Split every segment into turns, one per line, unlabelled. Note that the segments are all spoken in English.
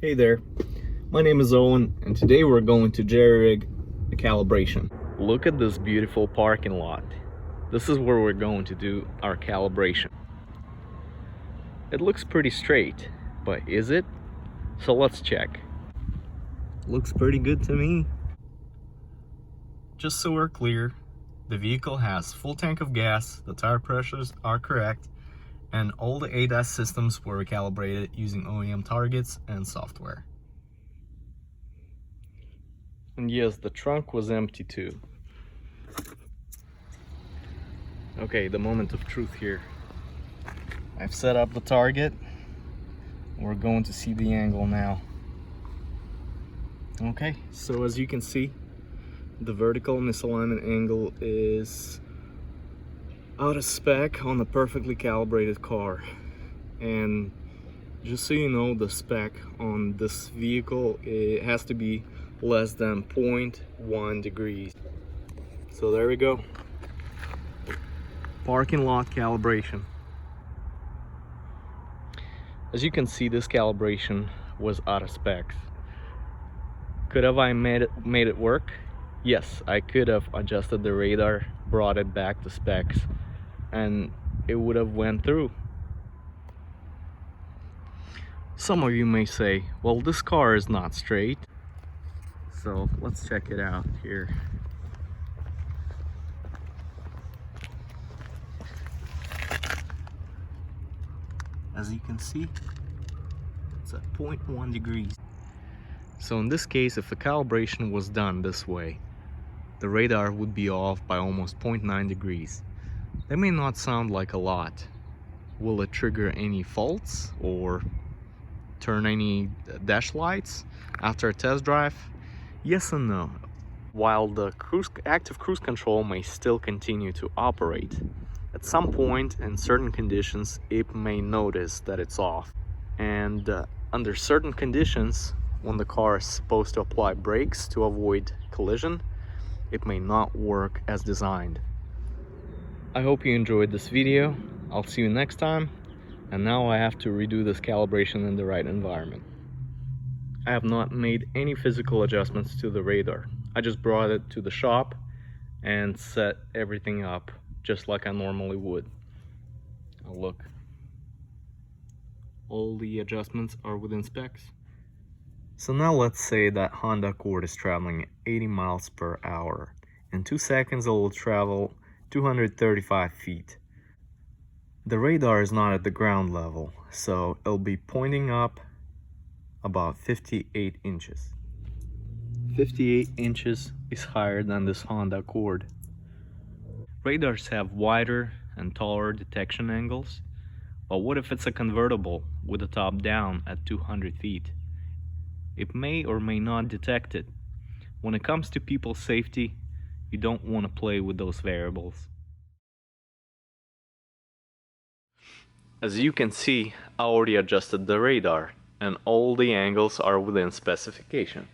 Hey there, my name is Owen and today we're going to jerry-rig a calibration. Look at this beautiful parking lot. This is where we're going to do our calibration. It looks pretty straight, but is it? So let's check. Looks pretty good to me. Just so we're clear, the vehicle has full tank of gas, the tire pressures are correct, and all the ADAS systems were recalibrated using OEM targets and software. And yes, the trunk was empty too. Okay, the moment of truth here. I've set up the target. We're going to see the angle now. Okay, so as you can see, the vertical misalignment angle is out of spec on a perfectly calibrated car. And just so you know, the spec on this vehicle, it has to be less than 0.1 degrees. So there we go. Parking lot calibration. As you can see, this calibration was out of specs. Could have I made it work? Yes, I could have adjusted the radar, brought it back to specs, and it would have went through. Some of you may say, well, this car is not straight. So let's check it out here. As you can see, it's at 0.1 degrees. So in this case, if the calibration was done this way, the radar would be off by almost 0.9 degrees. That may not sound like a lot. Will it trigger any faults or turn any dash lights after a test drive? Yes and no. While the active cruise control may still continue to operate, at some point in certain conditions it may notice that it's off. And under certain conditions, when the car is supposed to apply brakes to avoid collision, it may not work as designed. I hope you enjoyed this video. I'll see you next time. And now I have to redo this calibration in the right environment. I have not made any physical adjustments to the radar. I just brought it to the shop and set everything up just like I normally would. Now look, all the adjustments are within specs. So now let's say that Honda Accord is traveling at 80 miles per hour. In 2 seconds it will travel 235 feet. The radar is not at the ground level, so it'll be pointing up about 58 inches. 58 inches is higher than this Honda Accord. Radars have wider and taller detection angles, but what if it's a convertible with the top down at 200 feet? It may or may not detect it. When it comes to people's safety, you don't want to play with those variables. As you can see, I already adjusted the radar and all the angles are within specification.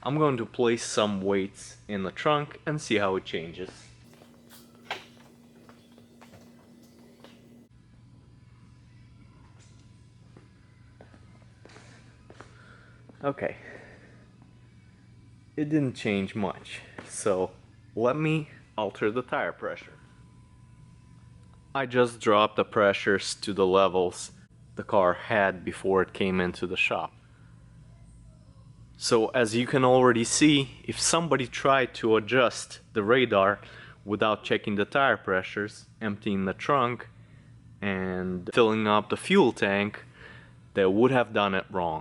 I'm going to place some weights in the trunk and see how it changes. Okay, it didn't change much, so let me alter the tire pressure. I just dropped the pressures to the levels the car had before it came into the shop. So as you can already see, if somebody tried to adjust the radar without checking the tire pressures, emptying the trunk, and filling up the fuel tank, they would have done it wrong.